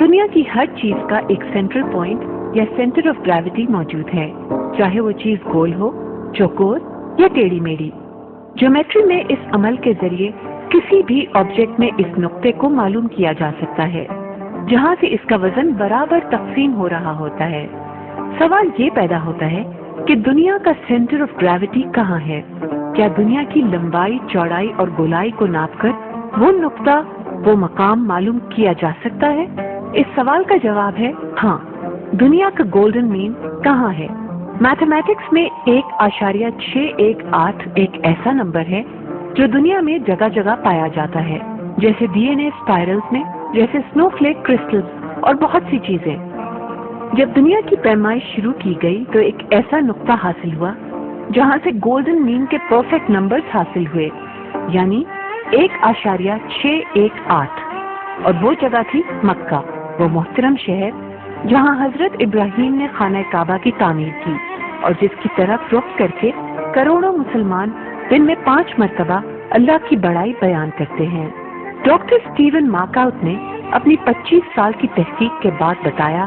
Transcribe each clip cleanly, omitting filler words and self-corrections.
دنیا کی ہر چیز کا ایک سینٹرل پوائنٹ یا سینٹر آف گریوٹی موجود ہے، چاہے وہ چیز گول ہو، چوکور یا ٹیڑھی میڑھی۔ جیومیٹری میں اس عمل کے ذریعے کسی بھی آبجیکٹ میں اس نقطے کو معلوم کیا جا سکتا ہے جہاں سے اس کا وزن برابر تقسیم ہو رہا ہوتا ہے۔ سوال یہ پیدا ہوتا ہے کہ دنیا کا سینٹر آف گریوٹی کہاں ہے؟ کیا دنیا کی لمبائی، چوڑائی اور گولائی کو ناپ کر وہ نقطہ، وہ مقام معلوم کیا جا سکتا ہے؟ اس سوال کا جواب ہے ہاں۔ دنیا کا گولڈن مین کہاں ہے؟ میتھمیٹکس میں 1.618 ایک ایسا نمبر ہے جو دنیا میں جگہ جگہ پایا جاتا ہے، جیسے ڈی این اے اسپائرلز میں، جیسے سنو فلیک کرسٹلز اور بہت سی چیزیں۔ جب دنیا کی پیمائش شروع کی گئی تو ایک ایسا نقطہ حاصل ہوا جہاں سے گولڈن مین کے پرفیکٹ نمبرز حاصل ہوئے، یعنی 1.618، اور وہ جگہ تھی مکہ، وہ محترم شہر جہاں حضرت ابراہیم نے خانہ کعبہ کی تعمیر کی اور جس کی طرف رخ کر کے کروڑوں مسلمان دن میں 5 مرتبہ اللہ کی بڑائی بیان کرتے ہیں۔ ڈاکٹر اسٹیون مارکاؤٹ نے اپنی 25 سال کی تحقیق کے بعد بتایا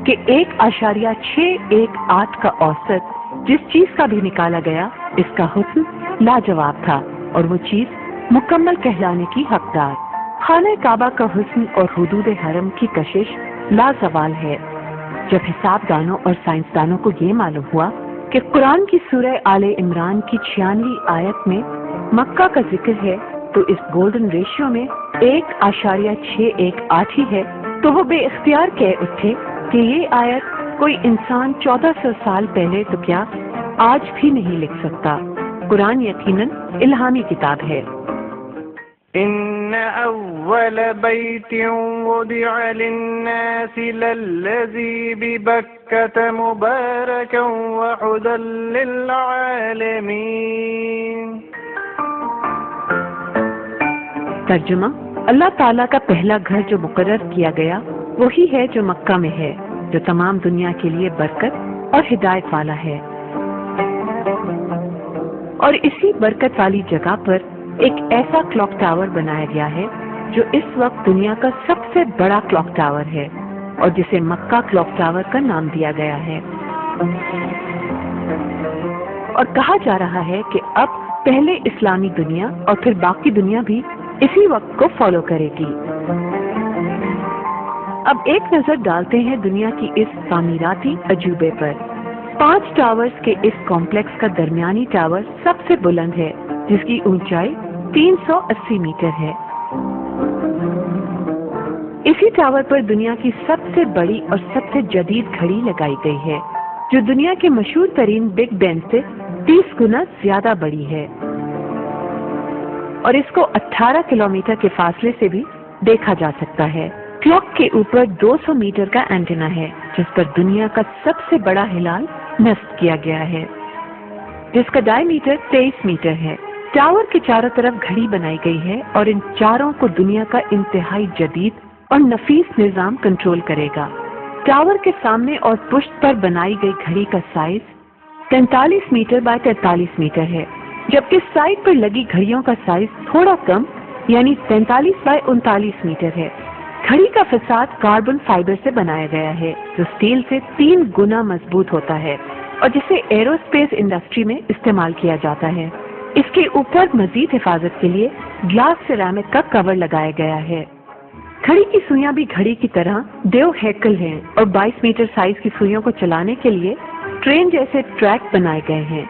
کہ 1.618 کا اوسط جس چیز کا بھی نکالا گیا، اس کا حسن لاجواب تھا اور وہ چیز مکمل کہلانے کی حقدار۔ خانہ کعبہ کا حسن اور حدود حرم کی کشش لازوال ہے۔ جب حساب دانوں اور سائنسدانوں کو یہ معلوم ہوا کہ قرآن کی سورہ آل عمران کی 96 آیت میں مکہ کا ذکر ہے تو اس گولڈن ریشیو میں 1.618 ہی ہے، تو وہ بے اختیار کہہ اٹھے کہ یہ آیت کوئی انسان 1400 سال پہلے تو کیا آج بھی نہیں لکھ سکتا۔ قرآن یقیناً الہامی کتاب ہے۔ ان اول بیت وضع للناس للذی ببکۃ مبارکا وہدی للعالمین۔ ترجمہ: اللہ تعالیٰ کا پہلا گھر جو مقرر کیا گیا وہی ہے جو مکہ میں ہے، جو تمام دنیا کے لیے برکت اور ہدایت والا ہے، اور اسی برکت والی جگہ پر ایک ایسا کلاک ٹاور بنایا گیا ہے جو اس وقت دنیا کا سب سے بڑا کلاک ٹاور ہے اور جسے مکہ کلاک ٹاور کا نام دیا گیا ہے، اور کہا جا رہا ہے کہ اب پہلے اسلامی دنیا اور پھر باقی دنیا بھی اسی وقت کو فالو کرے گی۔ اب ایک نظر ڈالتے ہیں دنیا کی اس تعمیراتی عجوبے پر۔ 5 ٹاورز کے اس کمپلیکس کا درمیانی ٹاور سب سے بلند ہے، جس کی اونچائی 380 میٹر ہے۔ اسی ٹاور پر دنیا کی سب سے بڑی اور سب سے جدید گھڑی لگائی گئی ہے، جو دنیا کے مشہور ترین بگ بین سے 30 گنا زیادہ بڑی ہے، اور اس کو 18 کلومیٹر کے فاصلے سے بھی دیکھا جا سکتا ہے۔ کلاک کے اوپر 200 میٹر کا اینٹینا ہے جس پر دنیا کا سب سے بڑا ہلال نصب کیا گیا ہے، جس کا ڈائی میٹر 23 میٹر ہے۔ ٹاور کے چاروں طرف گھڑی بنائی گئی ہے اور ان چاروں کو دنیا کا انتہائی جدید اور نفیس نظام کنٹرول کرے گا۔ ٹاور کے سامنے اور پشت پر بنائی گئی گھڑی کا سائز 43 میٹر بائی 43 میٹر ہے، جبکہ سائڈ پر لگی گھڑیوں کا سائز تھوڑا کم یعنی 43 بائی 39 میٹر ہے۔ گھڑی کا فساد کاربن فائبر سے بنایا گیا ہے جو اسٹیل سے 3 گنا مضبوط ہوتا ہے اور جسے ایرو اسپیس انڈسٹری میں استعمال کیا جاتا ہے۔ اس کے اوپر مزید حفاظت کے لیے گلاس سیرامک کا کور لگایا گیا ہے۔ گھڑی کی سوئیاں بھی گھڑی کی طرح دیو ہیکل ہیں اور 22 میٹر سائز کی سوئیوں کو چلانے کے لیے ٹرین جیسے ٹریک بنائے گئے ہیں۔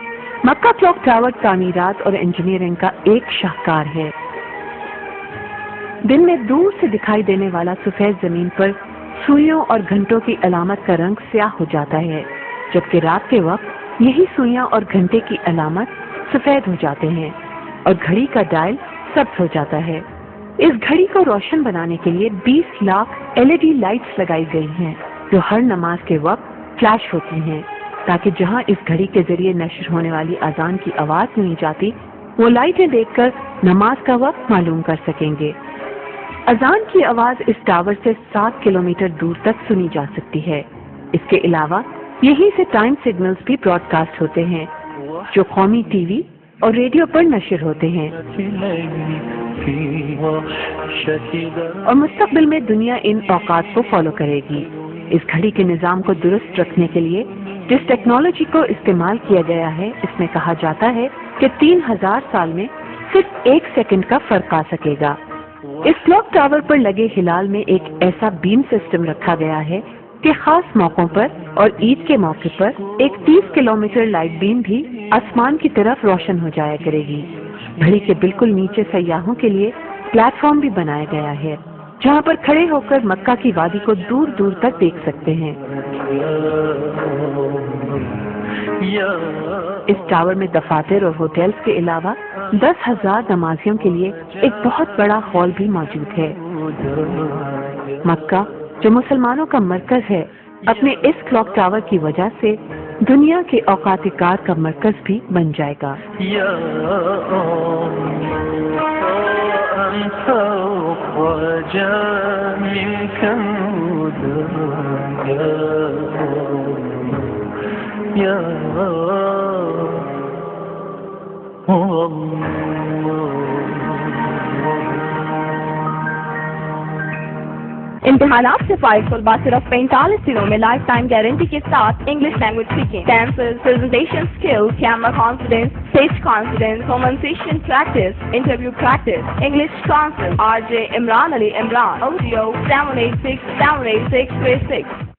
مکہ کلاک ٹاور تعمیرات اور انجینئرنگ کا ایک شاہکار ہے۔ دن میں دور سے دکھائی دینے والا سفید زمین پر سوئیوں اور گھنٹوں کی علامت کا رنگ سیاہ ہو جاتا ہے، جبکہ رات کے وقت یہی سوئیاں اور گھنٹے کی علامت سفید ہو جاتے ہیں اور گھڑی کا ڈائل سبز ہو جاتا ہے۔ اس گھڑی کو روشن بنانے کے لیے 20 لاکھ LED لائٹس لگائی گئی ہیں جو ہر نماز کے وقت فلیش ہوتی ہیں، تاکہ جہاں اس گھڑی کے ذریعے نشر ہونے والی اذان کی آواز نہیں جاتی، وہ لائٹیں دیکھ کر نماز کا وقت معلوم کر سکیں گے۔ اذان کی آواز اس ٹاور سے 7 کلومیٹر دور تک سنی جا سکتی ہے۔ اس کے علاوہ یہیں سے ٹائم سگنلز بھی براڈ کاسٹ ہوتے ہیں جو قومی ٹی وی، اور ریڈیو پر نشر ہوتے ہیں، اور مستقبل میں دنیا ان اوقات کو فالو کرے گی۔ اس گھڑی کے نظام کو درست رکھنے کے لیے جس ٹیکنالوجی کو استعمال کیا گیا ہے، اس میں کہا جاتا ہے کہ 3000 سال میں صرف 1 سیکنڈ کا فرق آ سکے گا۔ اس کلاک ٹاور پر لگے ہلال میں ایک ایسا بیم سسٹم رکھا گیا ہے کہ خاص موقعوں پر اور عید کے موقع پر ایک 30 کلومیٹر لائٹ بیم بھی آسمان کی طرف روشن ہو جایا کرے گی۔ گھڑی کے بالکل نیچے سیاحوں کے لیے پلیٹ فارم بھی بنایا گیا ہے، جہاں پر کھڑے ہو کر مکہ کی وادی کو دور دور تک دیکھ سکتے ہیں۔ اس ٹاور میں دفاتر اور ہوٹلز کے علاوہ 10,000 نمازیوں کے لیے ایک بہت بڑا ہال بھی موجود ہے۔ مکہ جو مسلمانوں کا مرکز ہے، اپنے اس کلاک ٹاور کی وجہ سے دنیا کے اوقات کار کا مرکز بھی بن جائے گا۔ امتحانات سے فارغ طلباء صرف 45 دنوں میں لائف ٹائم گارنٹی کے ساتھ انگلش لینگویج سیکھیں۔ Dances, presentation skill, camera confidence, stage confidence, conversation practice, interview practice, English council, RJ Imran Ali Imran, audio 786-786-36